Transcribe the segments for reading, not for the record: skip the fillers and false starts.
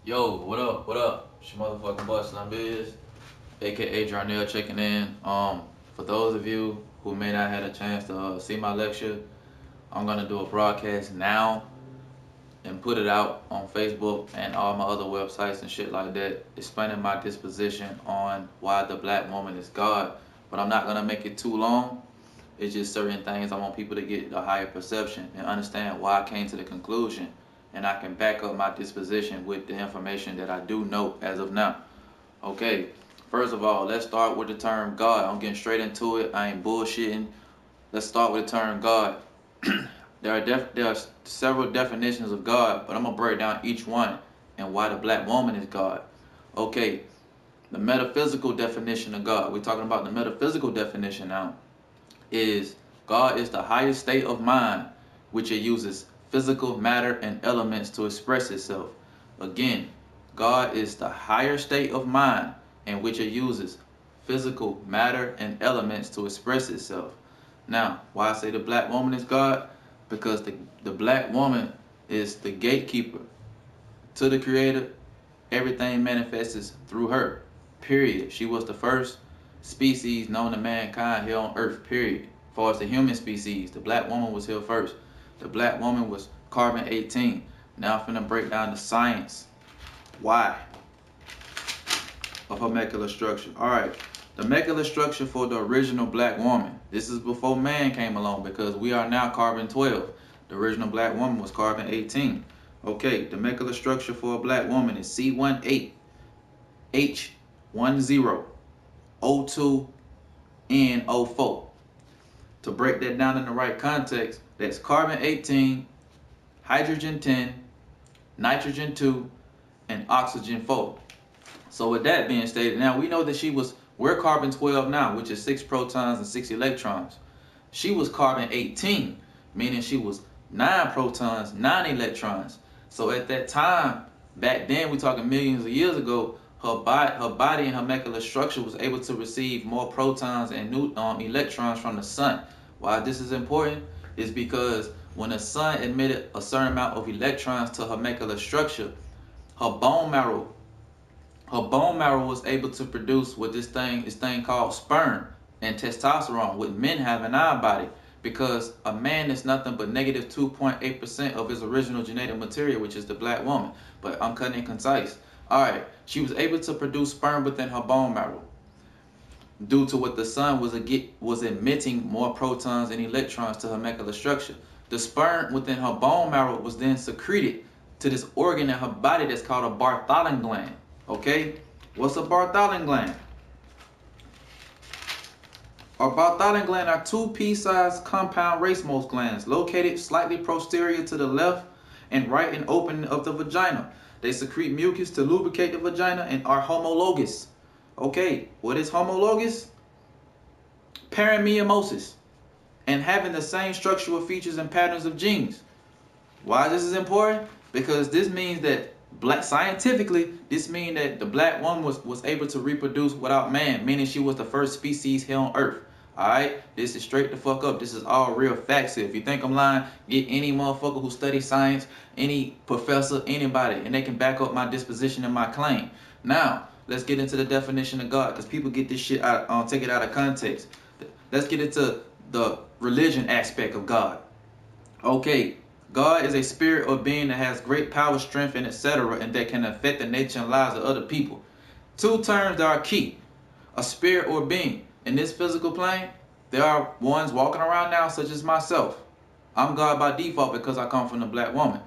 Yo, what up? What up? It's your motherfucking boy Slim Biz, aka Jarnell checking in. For those of you who may not have a chance to see my lecture, I'm gonna do a broadcast now and put it out on Facebook and all my other websites and shit like that, explaining my disposition on why the black woman is God. But I'm not gonna make it too long. It's just certain things I want people to get a higher perception and understand why I came to the conclusion, and I can back up my disposition with the information that I do know as of now. Okay, first of all, let's start with the term God. I'm getting straight into it. I ain't bullshitting. Let's start with the term God. There are several definitions of God, but I'm gonna break down each one and why the black woman is God. Okay, the metaphysical definition of God. We're talking about the metaphysical definition now. Is God is the highest state of mind which it uses physical matter and elements to express itself. Again, God is the higher state of mind in which it uses physical matter and elements to express itself. Now, why I say the black woman is God? Because the black woman is the gatekeeper to the creator. Everything manifests through her. Period. She was the first species known to mankind here on earth. Period. As far as the human species, the black woman was here first. The black woman was carbon-18. Now I'm finna break down the science. Why? Of her molecular structure. Alright. The molecular structure for the original black woman. This is before man came along because we are now carbon-12. The original black woman was carbon-18. Okay, the molecular structure for a black woman is C18H10O2N04. To break that down in the right context, that's carbon-18, hydrogen-10, nitrogen-2, and oxygen-4. So with that being stated, now we know that we're carbon-12 now, which is 6 protons and 6 electrons. She was carbon-18, meaning she was 9 protons, 9 electrons. So at that time, back then, we're talking millions of years ago, her body and her molecular structure was able to receive more protons and electrons from the sun. Why this is important is because when the sun emitted a certain amount of electrons to her molecular structure, her bone marrow was able to produce what this thing called sperm and testosterone, what men have in our body. Because a man is nothing but negative 2.8% of his original genetic material, which is the black woman. But I'm cutting it concise. Alright, she was able to produce sperm within her bone marrow due to what the sun was emitting more protons and electrons to her molecular structure. The sperm within her bone marrow was then secreted to this organ in her body that's called a Bartholin gland. Okay? What's a Bartholin gland? A Bartholin gland are two pea-sized compound racemose glands located slightly posterior to the left and right and opening of the vagina. They secrete mucus to lubricate the vagina and are homologous. Okay, what is homologous? Parameiomorphosis, and having the same structural features and patterns of genes. Why this is important? Because this means that scientifically, this means that the black woman was able to reproduce without man, meaning she was the first species here on earth. Alright, this is straight the fuck up. This is all real facts here. If you think I'm lying, get any motherfucker who studies science, any professor, anybody, and they can back up my disposition and my claim. Now, let's get into the definition of God, because people get this shit out, take it out of context. Let's get into the religion aspect of God. Okay, God is a spirit or being that has great power, strength, and etc., and that can affect the nature and lives of other people. Two terms that are key: a spirit or being. In this physical plane, there are ones walking around now, such as myself. I'm God by default because I come from the black woman.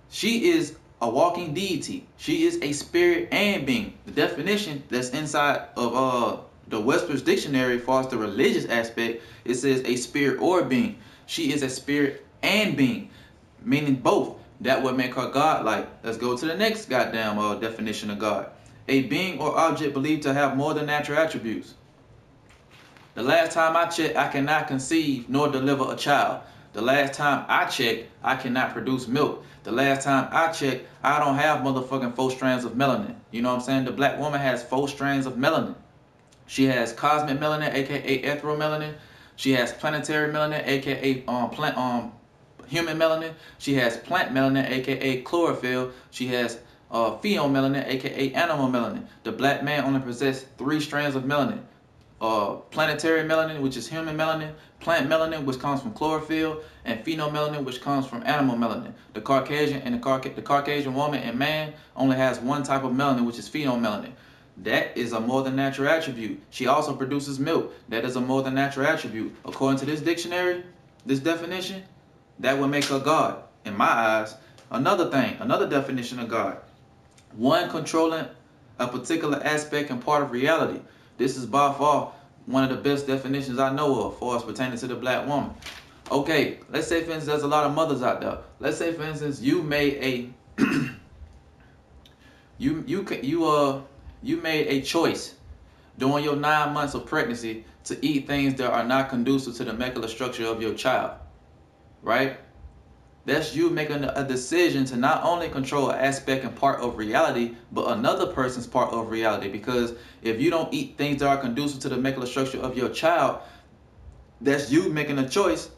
She is a walking deity. She is a spirit and being. The definition that's inside of the Webster's dictionary, as far as the religious aspect, it says a spirit or being. She is a spirit and being, meaning both. That would make her God-like. Let's go to the next goddamn definition of God. A being or object believed to have more than natural attributes. The last time I checked, I cannot conceive nor deliver a child. The last time I checked, I cannot produce milk. The last time I checked, I don't have motherfucking 4 strands of melanin. You know what I'm saying? The black woman has 4 strands of melanin. She has cosmic melanin, aka ethereal melanin. She has planetary melanin, aka human melanin. She has plant melanin, aka chlorophyll. She has pheomelanin, aka animal melanin. The black man only possesses 3 strands of melanin. Planetary melanin, which is human melanin, plant melanin, which comes from chlorophyll, and phenomelanin, which comes from animal melanin. The Caucasian and the Caucasian woman and man only has one type of melanin, which is phenomelanin. That is a more than natural attribute. She also produces milk. That is a more than natural attribute. According to this dictionary, this definition, that would make her God. In my eyes, another definition of God. One controlling a particular aspect and part of reality. This is by far one of the best definitions I know of for us pertaining to the black woman. Okay, let's say for instance there's a lot of mothers out there. Let's say for instance you made a you made a choice during your 9 months of pregnancy to eat things that are not conducive to the molecular structure of your child, right? That's you making a decision to not only control an aspect and part of reality, but another person's part of reality. Because if you don't eat things that are conducive to the molecular structure of your child, that's you making a choice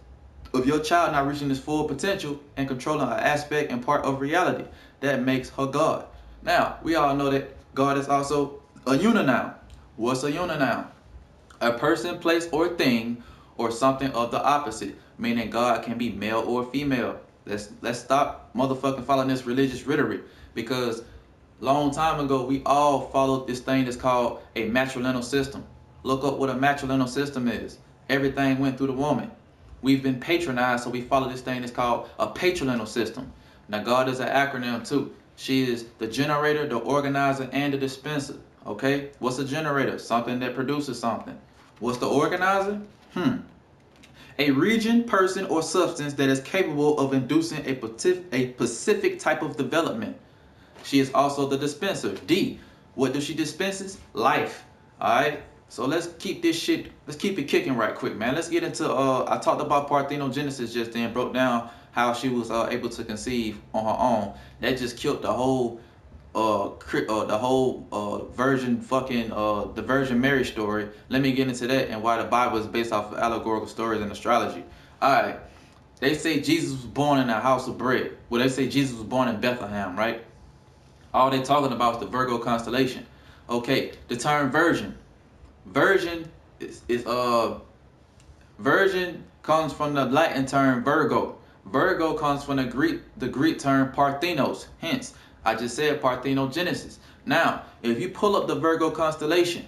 of your child not reaching its full potential and controlling an aspect and part of reality. That makes her God. Now, we all know that God is also a uninoun. What's a uninoun? A person, place, or thing, or something of the opposite, meaning God can be male or female. Let's stop motherfucking following this religious rhetoric, because long time ago we all followed this thing that's called a matrilineal system. Look up what a matrilineal system is. Everything went through the woman. We've been patronized, so we follow this thing that's called a patrilineal system. Now God is an acronym too. She is the generator, the organizer, and the dispenser. Okay? What's a generator? Something that produces something. What's the organizer? A region, person, or substance that is capable of inducing a specific type of development. She is also the dispenser. D. What does she dispenses? Life. Alright? So let's keep it kicking right quick, man. Let's get into, I talked about parthenogenesis just then, broke down how she was able to conceive on her own. That just killed the whole the Virgin Mary story. Let me get into that and why the Bible is based off of allegorical stories and astrology. Alright, they say Jesus was born in a house of bread. Well, they say Jesus was born in Bethlehem, right? All they talking about is the Virgo constellation. Okay, the term virgin. Virgin virgin comes from the Latin term Virgo. Virgo comes from the Greek term Parthenos. Hence, I just said parthenogenesis. Now, if you pull up the Virgo constellation,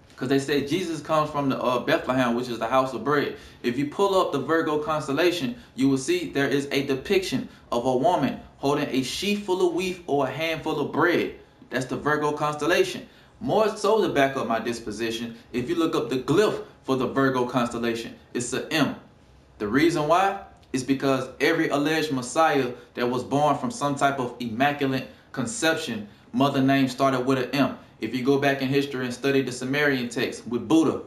because they say Jesus comes from the Bethlehem, which is the house of bread. If you pull up the Virgo constellation, you will see there is a depiction of a woman holding a sheaf full of wheat or a handful of bread. That's the Virgo constellation. More so to back up my disposition, if you look up the glyph for the Virgo constellation, it's an M. The reason why is because every alleged Messiah that was born from some type of immaculate conception, mother name started with an M. If you go back in history and study the Sumerian text with Buddha,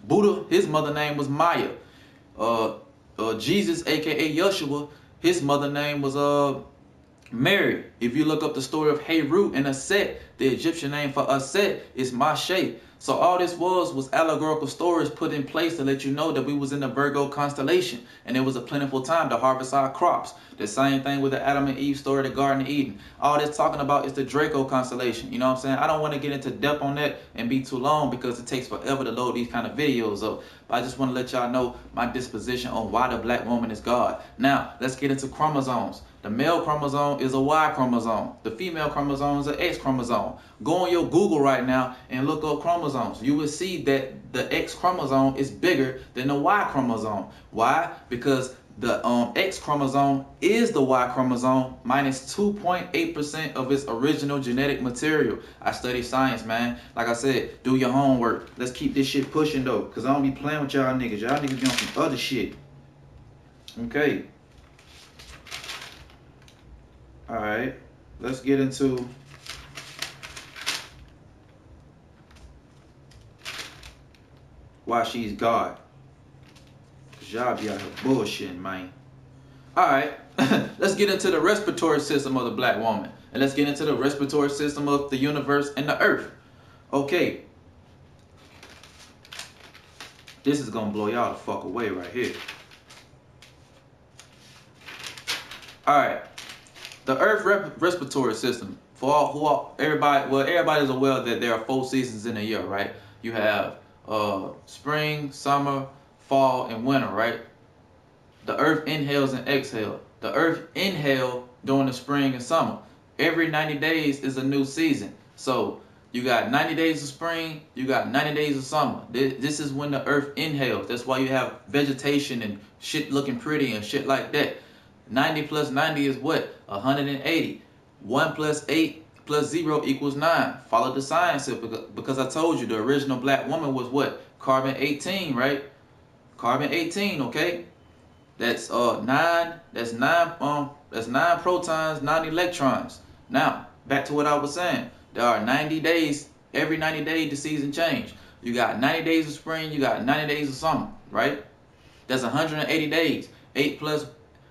Buddha, his mother name was Maya. Jesus, aka Yeshua, his mother name was Mary. If you look up the story of Heru and Aset, the Egyptian name for Aset is Mashe. So all this was allegorical stories put in place to let you know that we was in the Virgo constellation and it was a plentiful time to harvest our crops. The same thing with the Adam and Eve story, the Garden of Eden. All this talking about is the Draco constellation. You know what I'm saying? I don't want to get into depth on that and be too long because it takes forever to load these kind of videos up. But I just want to let y'all know my disposition on why the black woman is God. Now, let's get into chromosomes. The male chromosome is a Y chromosome. The female chromosome is an X chromosome. Go on your Google right now and look up chromosomes. You will see that the X chromosome is bigger than the Y chromosome. Why? Because the X chromosome is the Y chromosome minus 2.8% of its original genetic material. I study science, man. Like I said, do your homework. Let's keep this shit pushing though, because I don't be playing with y'all niggas. Y'all niggas be on some other shit. Okay. Alright, let's get into why she's God. Cause y'all be out here bullshitting, man. Alright, let's get into the respiratory system of the black woman. And let's get into the respiratory system of the universe and the earth. Okay. This is gonna blow y'all the fuck away right here. Alright. The Earth respiratory system. For all, everybody, well, everybody's aware that there are 4 seasons in a year, right? You have spring, summer, fall, and winter, right? The Earth inhales and exhales. The Earth inhales during the spring and summer. Every 90 days is a new season. So you got 90 days of spring, you got 90 days of summer. This is when the Earth inhales. That's why you have vegetation and shit looking pretty and shit like that. 90 plus 90 is what? 180. 1 plus 8 plus 0 equals 9. Follow the science because I told you the original black woman was what? Carbon 18, right? Carbon 18, okay? That's that's nine protons, 9 electrons. Now, back to what I was saying. There are 90 days, every 90 days the season change. You got 90 days of spring, you got 90 days of summer, right? That's 180 days.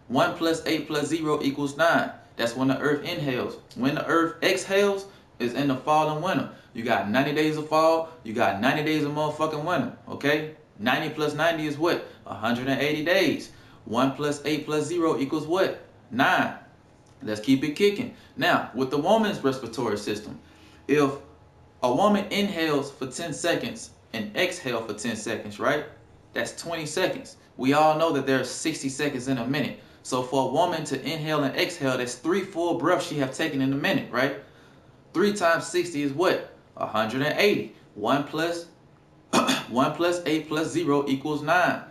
1 plus 8 plus 0 equals 9. That's when the earth inhales. When the earth exhales is in the fall and winter. You got 90 days of fall, you got 90 days of motherfucking winter, okay? 90 plus 90 is what? 180 days. 1 plus 8 plus 0 equals what? 9. Let's keep it kicking. Now, with the woman's respiratory system, if a woman inhales for 10 seconds and exhales for 10 seconds, right? That's 20 seconds. We all know that there's 60 seconds in a minute. So for a woman to inhale and exhale, that's 3 full breaths she have taken in a minute, right? 3 times 60 is what? 180. 1 plus 8 plus 0 equals 9.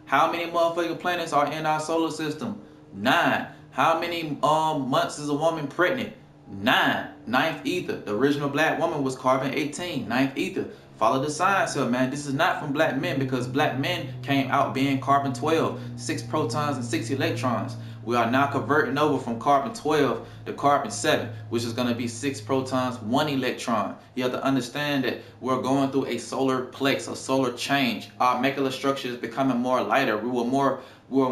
How many motherfucking planets are in our solar system? 9. How many months is a woman pregnant? 9. Ninth ether. The original black woman was carbon 18. Ninth ether. Follow the science here, man. This is not from black men because black men came out being carbon 12, 6 protons and 6 electrons. We are now converting over from carbon 12 to carbon 7, which is going to be 6 protons, 1 electron. You have to understand that we're going through a solar plex, a solar change. Our molecular structure is becoming more lighter. We were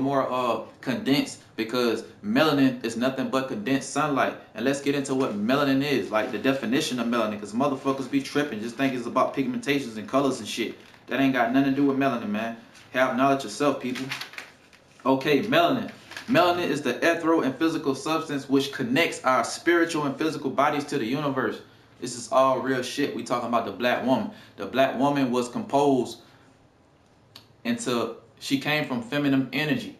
more condensed because melanin is nothing but condensed sunlight. And let's get into what melanin is, like the definition of melanin, because motherfuckers be tripping, just think it's about pigmentations and colors and shit. That ain't got nothing to do with melanin, man. Have knowledge yourself, people. Okay, melanin. Melanin is the ethereal and physical substance which connects our spiritual and physical bodies to the universe. This is all real shit. We talking about the black woman. The black woman was composed she came from feminine energy.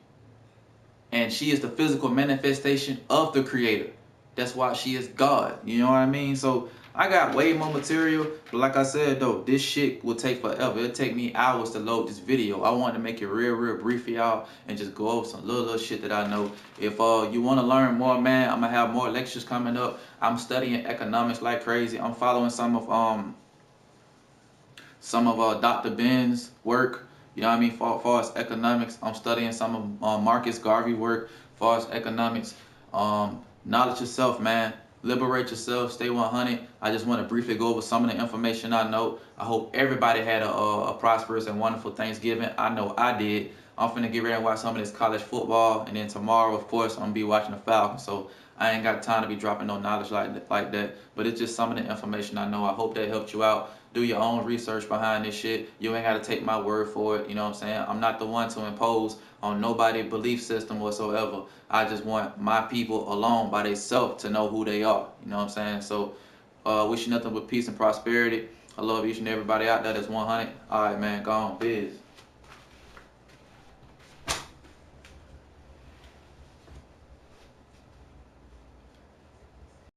And she is the physical manifestation of the creator. That's why she is God. You know what I mean? So I got way more material. But like I said, though, this shit will take forever. It'll take me hours to load this video. I wanted to make it real brief for y'all and just go over some little shit that I know. If you want to learn more, man, I'm going to have more lectures coming up. I'm studying economics like crazy. I'm following some of Dr. Ben's work. You know what I mean? Far as economics, I'm studying some of Marcus Garvey work. Far as economics, knowledge yourself, man. Liberate yourself. Stay 100. I just want to briefly go over some of the information I know. I hope everybody had a prosperous and wonderful Thanksgiving. I know I did. I'm finna get ready and watch some of this college football, and then tomorrow, of course, I'm gonna be watching the Falcons. So I ain't got time to be dropping no knowledge like that. But it's just some of the information I know. I hope that helped you out. Do your own research behind this shit. You ain't got to take my word for it. You know what I'm saying? I'm not the one to impose on nobody's belief system whatsoever. I just want my people alone by themselves to know who they are. You know what I'm saying? So wish you nothing but peace and prosperity. I love each and everybody out there that's 100. All right, man. Go on. Biz.